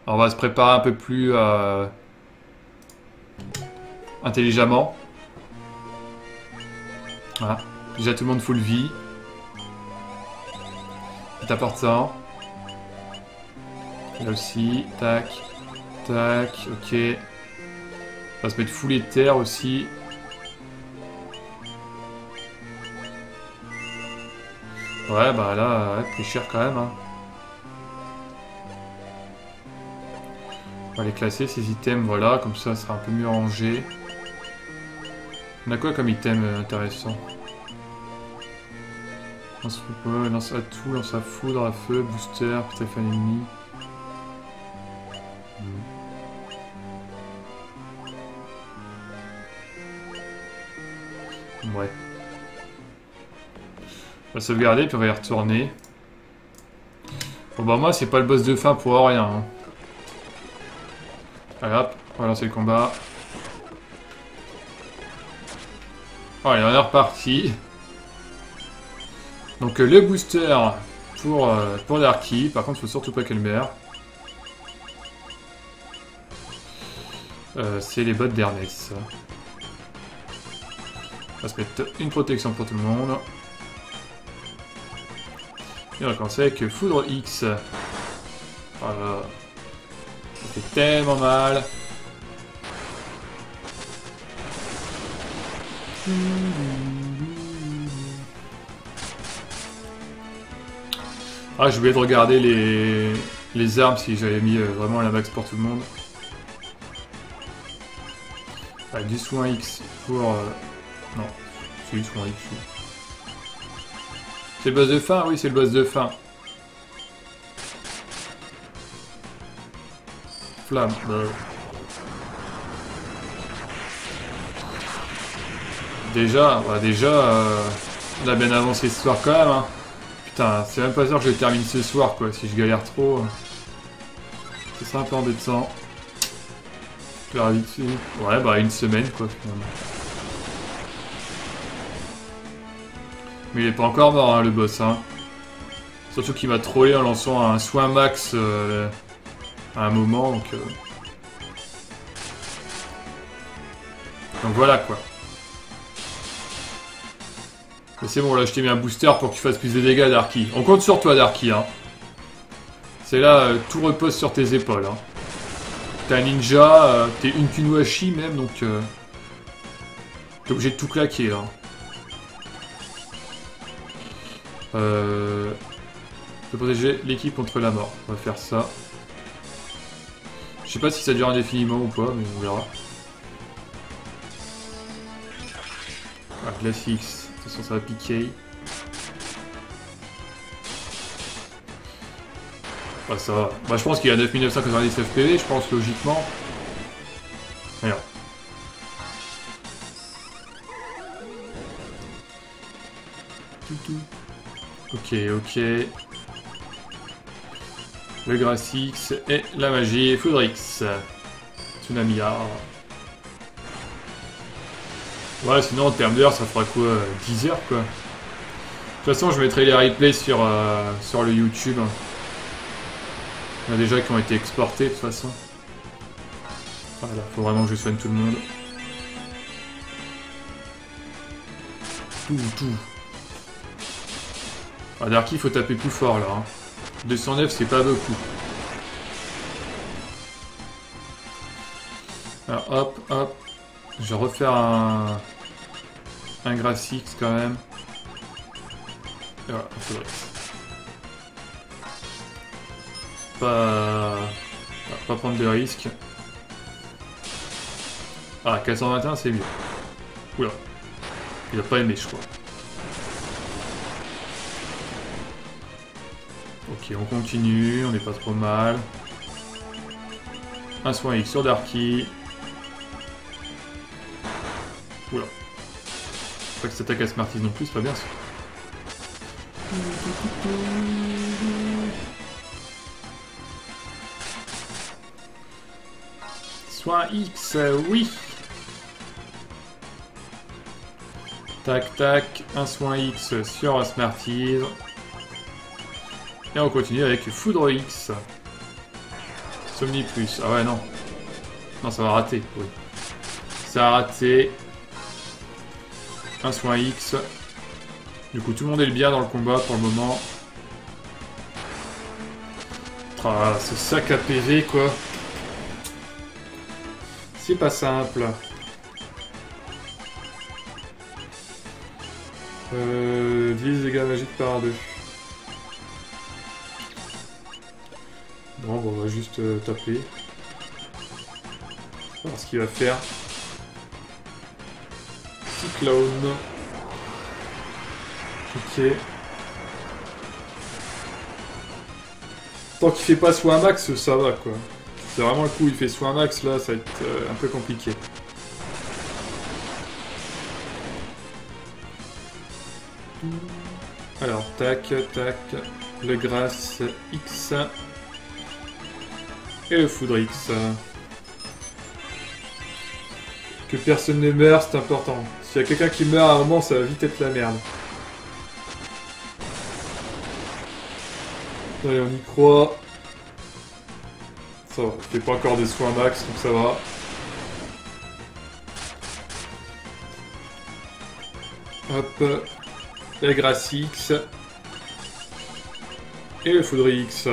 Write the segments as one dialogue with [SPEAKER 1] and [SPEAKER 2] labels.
[SPEAKER 1] On va se préparer un peu plus intelligemment. Voilà. Déjà tout le monde full vie. C'est important. Là aussi. Tac. Tac. Ok. On va se mettre full éther aussi. Ouais, bah là, ouais, plus cher quand même. Hein. On va les classer, ces items, voilà, comme ça, ça sera un peu mieux rangé. On a quoi comme item intéressant? Lance football, lance à tout, lance à foudre, à feu, booster, peut-être un ennemi. Ouais. On va sauvegarder, puis on va y retourner. Bon bah moi, c'est pas le boss de fin pour rien. Hein. Allez hop, on va lancer le combat. Bon, allez, on est reparti. Donc le booster pour Darky. Par contre, il faut surtout pas qu'elle meure. C'est les bottes d'Ernest. On va se mettre une protection pour tout le monde. Et on va commencer avec Foudre X. Voilà. Ça fait tellement mal. Ah, j'ai oublié de regarder les armes si j'avais mis vraiment la max pour tout le monde. Ah, du soin X pour... Non, c'est du soin X. C'est le boss de fin? Oui, c'est le boss de fin. Flamme. Déjà, on a bien avancé ce soir quand même. Hein. Putain, c'est même pas sûr que je termine ce soir quoi. Si je galère trop, ce sera un peu embêtant. Faire vite fait. Ouais, bah une semaine quoi finalement. Mais il est pas encore mort hein, le boss. Hein. Surtout qu'il m'a trollé en lançant un soin max à un moment. Donc voilà quoi. C'est bon, là je t'ai mis un booster pour que tu fasses plus de dégâts, Darky. On compte sur toi, Darky. Hein. C'est là, tout repose sur tes épaules. Hein. T'es un ninja, t'es une Kunoichi même, donc... t'es obligé de tout claquer, là. Je peux protéger l'équipe contre la mort. On va faire ça. Je sais pas si ça dure indéfiniment ou pas, mais on verra. Ah, Glace X. De toute façon, ça va piquer. Bah, ça va. Bah, je pense qu'il y a 9999 PV, je pense, logiquement. Regarde. Ok, ok. Le Grass X et la magie Foudrix. Tsunami. Ouais, sinon en termes d'heures, ça fera quoi 10 heures quoi. De toute façon, je mettrai les replays sur le YouTube. Il y en a déjà qui ont été exportés de toute façon. Voilà, faut vraiment que je soigne tout le monde. Tout. Ah, Darky, il faut taper plus fort là. Hein. 209, c'est pas beaucoup. Alors hop, hop. Je vais refaire un Grass X quand même. Et voilà, il faudrait. Pas prendre de risques. Ah, 421 c'est mieux. Oula. Il a pas aimé je crois. Ok, on continue, on n'est pas trop mal. Un soin X sur Darky. Oula. Pas que ça attaque à Smarties non plus, c'est pas bien ça. Soin X, oui. Tac tac, un soin X sur Smarties. Et on continue avec Foudre X. Somni plus. Ah ouais, non. Non, ça va rater. Oui. Ça a raté. Un soin X. Du coup, tout le monde est bien dans le combat pour le moment. Ah, ce sac à PV, quoi. C'est pas simple. Divise les dégâts magiques par 2. Bon, on va juste taper. On va voir ce qu'il va faire. Cyclone. Ok. Tant qu'il fait pas soin max, ça va quoi. C'est vraiment le coup, il fait soin max, là, ça va être un peu compliqué. Alors, tac, tac. Le grâce X. Et le foudre X. Que personne ne meure, c'est important. S'il y a quelqu'un qui meurt à un moment, ça va vite être la merde. Allez, on y croit. Ça va, il fait pas encore des soins max, donc ça va. Hop. La grâce X. Et le foudre X.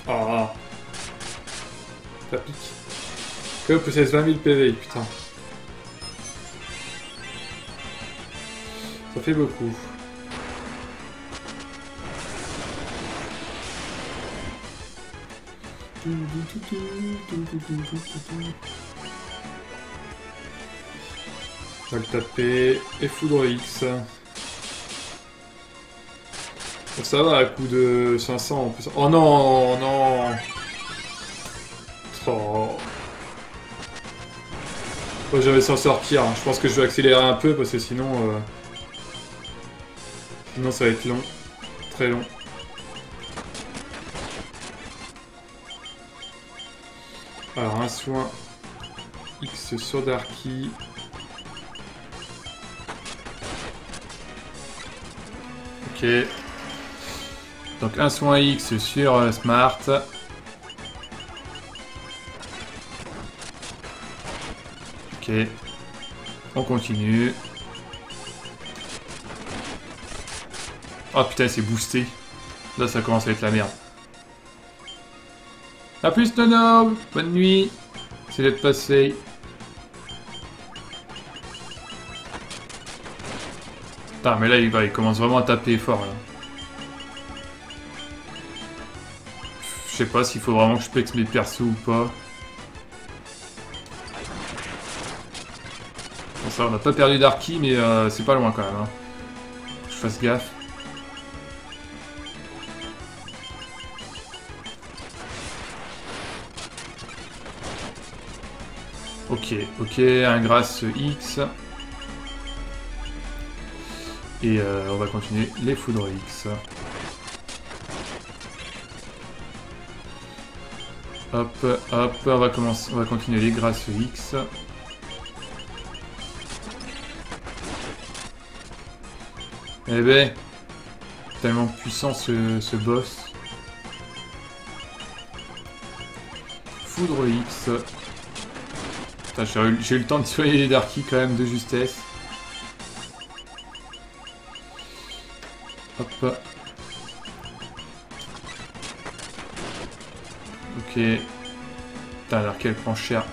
[SPEAKER 1] Ah. Ça pique. Que possède 20 000 PV, putain. Ça fait beaucoup. On va le taper. Et foudre X. Bon, ça va à coup de 500 en plus. Oh non, non. Oh. Moi j'avais s'en sortir. Je pense que je vais accélérer un peu parce que sinon... Sinon ça va être long. Très long. Alors un soin X sur Darky. Ok. Donc un soin X sur Smart. Ok. On continue. Oh putain, c'est boosté. Là, ça commence à être la merde. A plus, Nono. Bonne nuit. C'est d'être passé. Putain, mais là, il commence vraiment à taper fort, là. Je sais pas s'il faut vraiment que je pexe mes persos ou pas. Bon, ça, on n'a pas perdu Darky, mais c'est pas loin quand même. Hein. Je fasse gaffe. Ok, un grâce X. Et on va continuer les foudres X. Hop, hop, on va continuer les grâces X. Eh ben, tellement puissant ce boss. Foudre X. J'ai eu le temps de soigner les Darky quand même de justesse. Hop. Ok. Putain, alors qu'elle prend cher.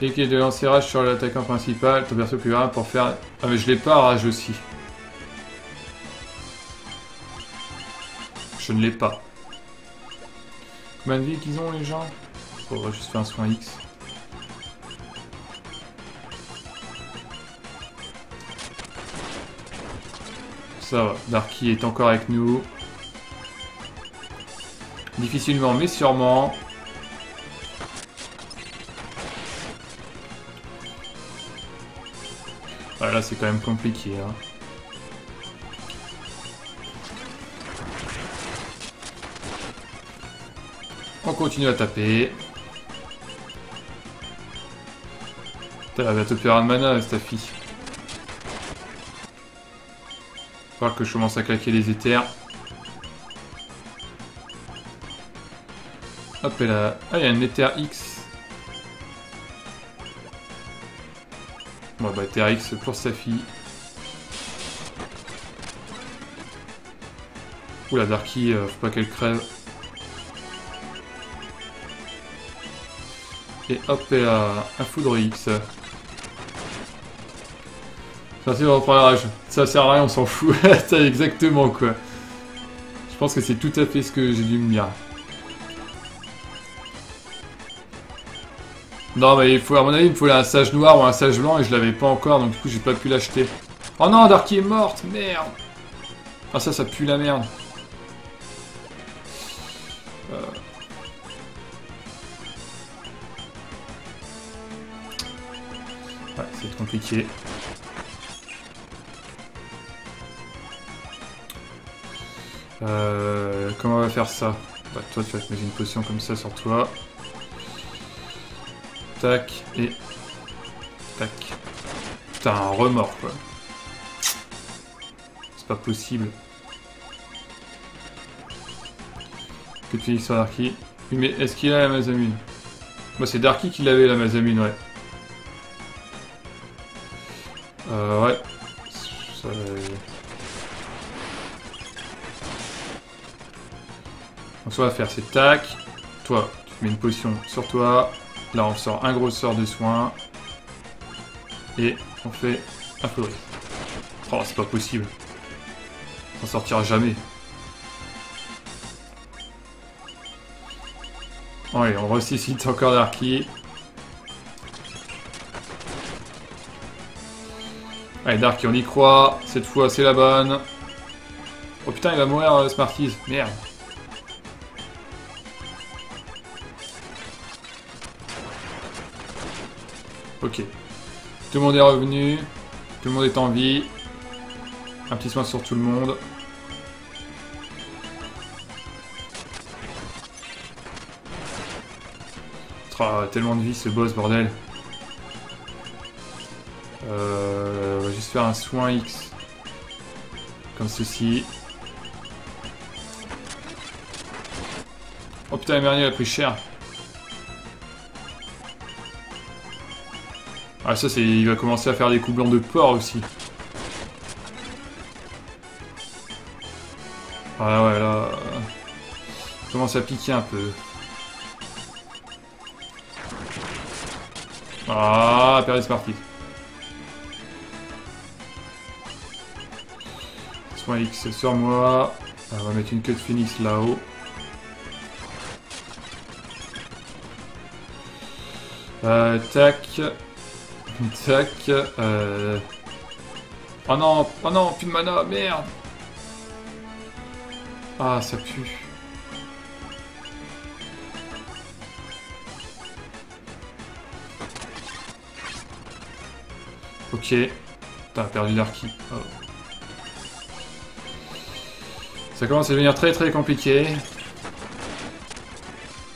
[SPEAKER 1] Et qui est de lancer rage sur l'attaquant principal, ton perso plus rare pour faire... Ah mais je l'ai pas rage aussi. Je ne l'ai pas. Combien de vie qu'ils ont les gens? On va juste faire un soin X. Ça va, Darky est encore avec nous. Difficilement mais sûrement. Ah, là c'est quand même compliqué. Hein. On continue à taper. Putain, elle va bientôt plus avoir de mana cette fille. Il va falloir que je commence à claquer les éthers. Hop, et là. Ah, il y a un Ether X. Bon, bah, Ether X pour sa fille. Oula, Darky, faut pas qu'elle crève. Et hop, et là, un foudre X. Merci de reprendre la rage. Ça sert à rien, on s'en fout. C'est exactement quoi. Je pense que c'est tout à fait ce que j'ai dû me dire. Non, mais il faut, à mon avis, il me faut un sage noir ou un sage blanc et je l'avais pas encore, donc du coup, j'ai pas pu l'acheter. Oh non, Darky est morte, merde. Ah, ça pue la merde. Ouais, c'est compliqué. Comment on va faire ça? Bah, toi, tu vas te mettre une potion comme ça sur toi. Tac, et... Tac. Putain, un remords, quoi. C'est pas possible. Que tu dis sur Darky? Oui, mais est-ce qu'il a la Masamune? Moi, c'est Darky qui l'avait, la Masamune, ouais. Ouais. Ça... Donc, ce qu'on va faire, c'est tac. Toi, tu mets une potion sur toi. Là, on sort un gros sort de soin. Et on fait un foudre. Oh, c'est pas possible. On s'en sortira jamais. Allez, on ressuscite encore Darky. Allez, Darky, on y croit. Cette fois, c'est la bonne. Oh putain, il va mourir, Smarties. Merde. Ok. Tout le monde est revenu. Tout le monde est en vie. Un petit soin sur tout le monde. Oh, tellement de vie ce boss, bordel. On va juste faire un soin X. Comme ceci. Oh putain, Emerny a pris cher. Ah ça c'est... il va commencer à faire des coups blancs de porc aussi. Ah ouais là... il commence à piquer un peu. Ah, Perry Smarty. Soin X sur moi. On va mettre une queue de phoenix là-haut. Tac. Tac. Oh non, plus de mana, merde. Ah, ça pue. Ok. T'as perdu Darky. Oh. Ça commence à devenir très très compliqué.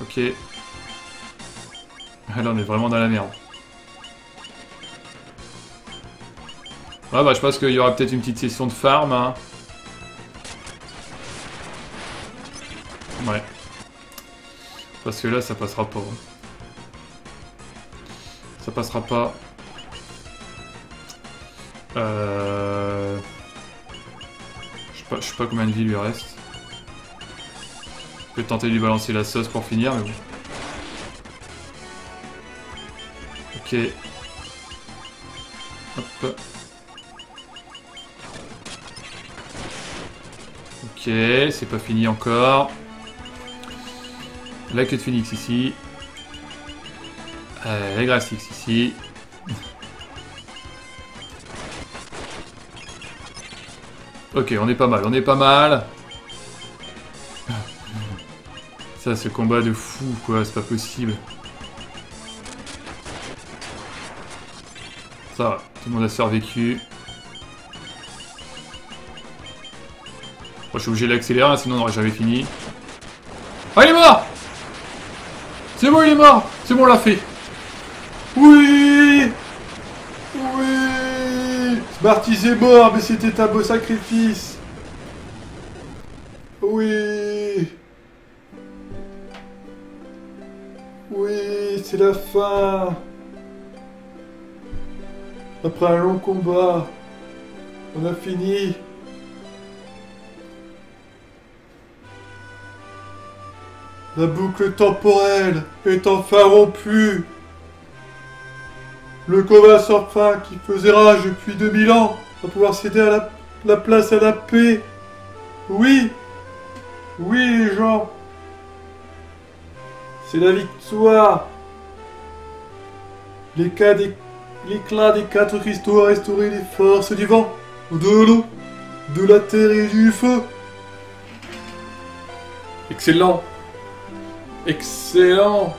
[SPEAKER 1] Ok. Là on est vraiment dans la merde. Ouais bah je pense qu'il y aura peut-être une petite session de farm. Hein. Ouais. Parce que là ça passera pas. Ça passera pas. Je sais pas combien de vie lui reste. Je vais tenter de lui balancer la sauce pour finir, mais bon. Ok. Hop. Ok, c'est pas fini encore. La queue de phoenix ici. La grasse X ici. Ok, on est pas mal, on est pas mal. Ça, ce combat de fou, quoi, c'est pas possible. Ça va, tout le monde a survécu. Bon, je suis obligé d'accélérer, hein, sinon on n'aurait jamais fini. Ah, il est mort! C'est bon, il est mort! C'est bon, on l'a fait! Oui! Oui! Smarties est mort, mais c'était un beau sacrifice! Oui! c'est la fin. Après un long combat, on a fini. La boucle temporelle est enfin rompue. Le combat sans fin qui faisait rage depuis 2000 ans va pouvoir céder à la place à la paix. Oui, oui les gens. C'est la victoire. L'éclat des 4 cristaux a restauré les forces du vent, de l'eau, de la terre et du feu. Excellent. Excellent.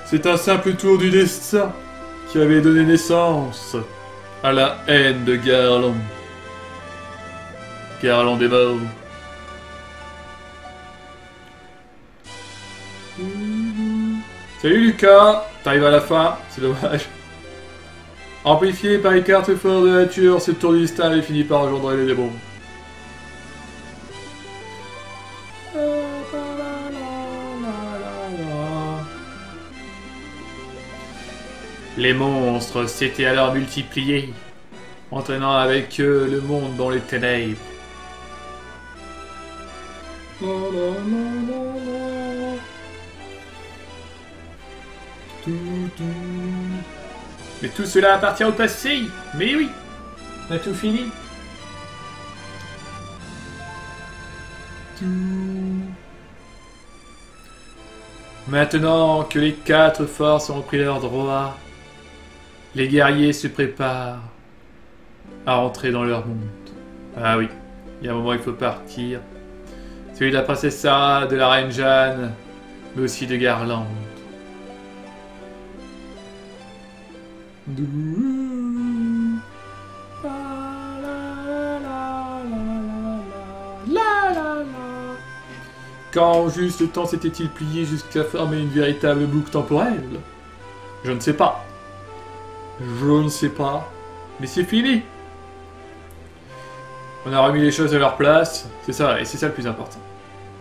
[SPEAKER 1] C'est un simple tour du destin qui avait donné naissance à la haine de Garland. Garland est mort. Salut Lucas, t'arrives à la fin, c'est dommage. Amplifié par les cartes fortes de la nature, ce tour du destin avait fini par engendrer les démons. Les monstres s'étaient alors multipliés, entraînant avec eux le monde dans les ténèbres. Mais tout cela appartient au passé. Mais oui, on a tout fini. Maintenant que les 4 forces ont pris leur droit, les guerriers se préparent à rentrer dans leur monde. Ah oui, il y a un moment il faut partir. Celui de la princesse Sarah, de la reine Jeanne, mais aussi de Garland. Quand juste le temps s'était-il plié jusqu'à former une véritable boucle temporelle? Je ne sais pas. Je ne sais pas. Mais c'est fini. On a remis les choses à leur place. C'est ça, et c'est ça le plus important.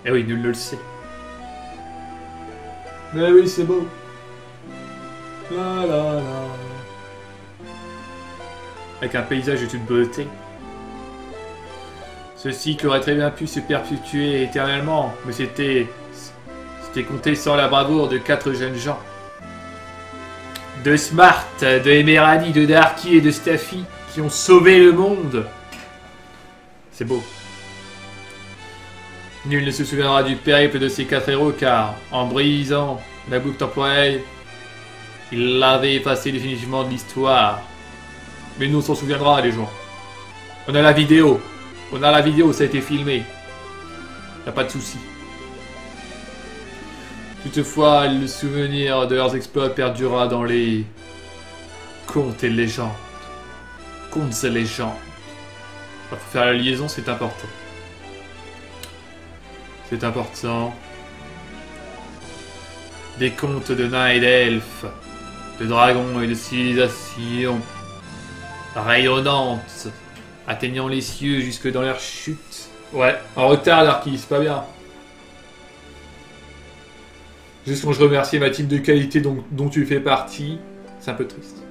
[SPEAKER 1] Eh oui, nul ne le sait. Mais oui, c'est beau. La la la. Avec un paysage de toute beauté. Ce cycle aurait très bien pu se perpétuer éternellement, mais c'était compté sans la bravoure de 4 jeunes gens. De Smart, de Emerald, de Darky et de Staffy, qui ont sauvé le monde. C'est beau. Nul ne se souviendra du périple de ces 4 héros, car, en brisant la boucle temporelle, ils l'avaient effacé définitivement de l'histoire. Mais nous on s'en souviendra, les gens. On a la vidéo. On a la vidéo, ça a été filmé. Y'a pas de souci. Toutefois, le souvenir de leurs exploits perdurera dans les contes et légendes. Contes et légendes. Faut faire la liaison, c'est important. C'est important. Des contes de nains et d'elfes, de dragons et de civilisations rayonnantes, atteignant les cieux jusque dans leur chute. Ouais, en retard, Darky, c'est pas bien. Juste quand je remercie ma team de qualité dont tu fais partie, c'est un peu triste.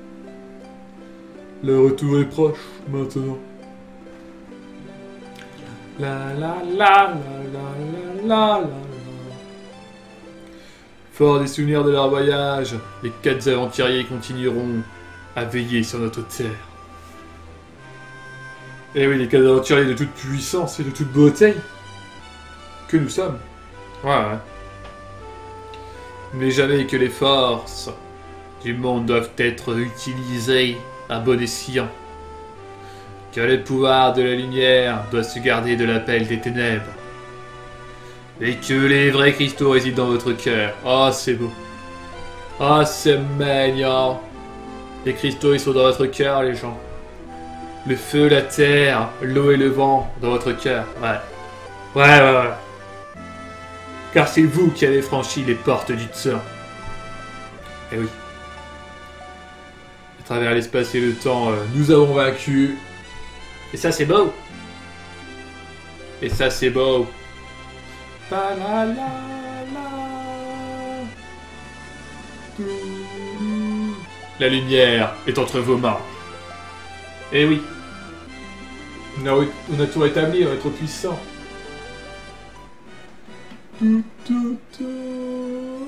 [SPEAKER 1] Le retour est proche, maintenant. La la la la la la la. Fort des souvenirs de leur voyage, les 4 aventuriers continueront à veiller sur notre terre. Et oui, les 4 aventuriers de toute puissance et de toute beauté que nous sommes. Ouais. Mais jamais que les forces du monde doivent être utilisées à bon escient. Que le pouvoir de la lumière doit se garder de l'appel des ténèbres. Et que les vrais cristaux résident dans votre cœur. Oh, c'est beau. Oh, c'est mignon. Les cristaux, ils sont dans votre cœur, les gens. Le feu, la terre, l'eau et le vent dans votre cœur. Ouais. Ouais. Car c'est vous qui avez franchi les portes du Tsar. Eh oui. À travers l'espace et le temps, nous avons vaincu. Et ça, c'est beau. Et ça, c'est beau. La lumière est entre vos mains. Eh oui. On a tout rétabli, on est trop puissant.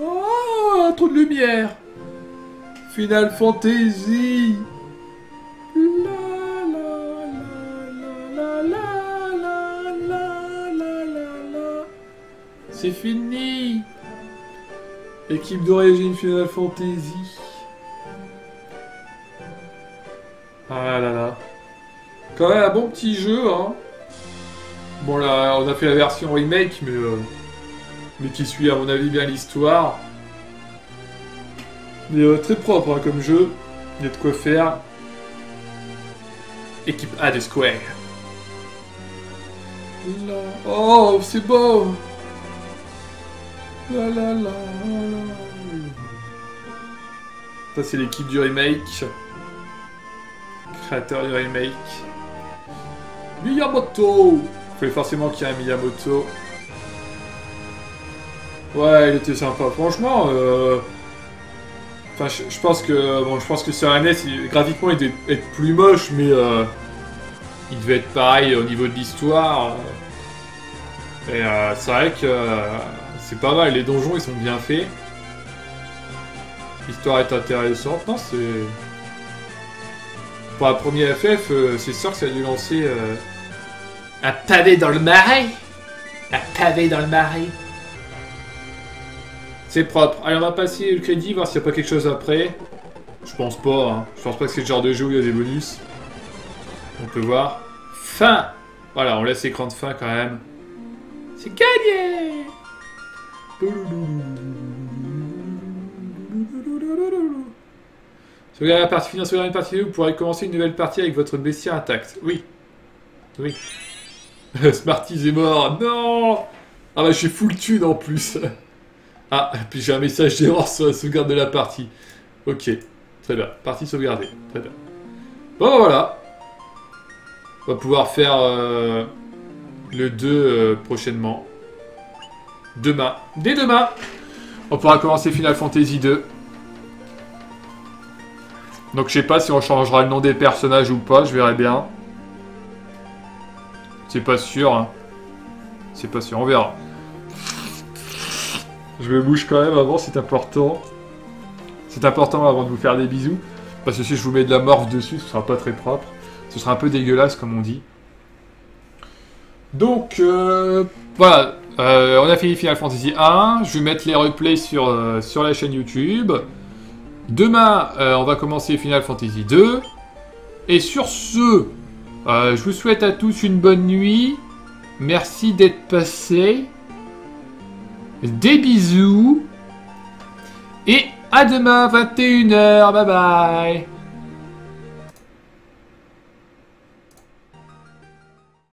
[SPEAKER 1] Ah, trop de lumière. Final Fantasy. C'est fini. Équipe d'origine Final Fantasy. Ah là là. Quand même un bon petit jeu, hein. Bon là, on a fait la version remake, mais qui suit à mon avis bien l'histoire. Mais très propre hein, comme jeu. Il y a de quoi faire. Équipe A de Square. Là. Oh, c'est beau. La la la la. Ça c'est l'équipe du remake. Créateur du remake. Miyamoto. Il fallait forcément qu'il y ait un Miyamoto. Ouais, il était sympa. Franchement, enfin, je pense que sur la NES, graphiquement, il devait être plus moche, mais il devait être pareil au niveau de l'histoire. Et c'est vrai que c'est pas mal. Les donjons, ils sont bien faits. L'histoire est intéressante. Non, c'est... Pour la première FF, c'est sûr que ça a dû lancer un pavé dans le marais. Un pavé dans le marais. C'est propre. Allez, on va passer le crédit, voir s'il n'y a pas quelque chose après. Je pense pas, hein. Je pense pas que c'est le genre de jeu où il y a des bonus. On peut voir. Fin. Voilà, on laisse l'écran de fin quand même. C'est gagné. Sauvegarder la partie finale, sauvegarder une partie, vous pourrez commencer une nouvelle partie avec votre bestiaire intact. Oui. Oui. Smarties est mort. Non. Ah bah je suis full thune en plus. Ah, puis j'ai un message d'erreur sur la sauvegarde de la partie. Ok. Très bien. Partie sauvegardée. Très bien. Bon voilà. On va pouvoir faire le 2 prochainement. Demain. Dès demain. On pourra commencer Final Fantasy 2. Donc je sais pas si on changera le nom des personnages ou pas, je verrai bien. C'est pas sûr. Hein. C'est pas sûr, on verra. Je me bouge quand même avant, c'est important. C'est important avant de vous faire des bisous. Parce que si je vous mets de la morphe dessus, ce sera pas très propre. Ce sera un peu dégueulasse comme on dit. Donc voilà. On a fini Final Fantasy 1. Je vais mettre les replays sur la chaîne YouTube. Demain, on va commencer Final Fantasy 2. Et sur ce, je vous souhaite à tous une bonne nuit. Merci d'être passés. Des bisous. Et à demain, 21h. Bye bye.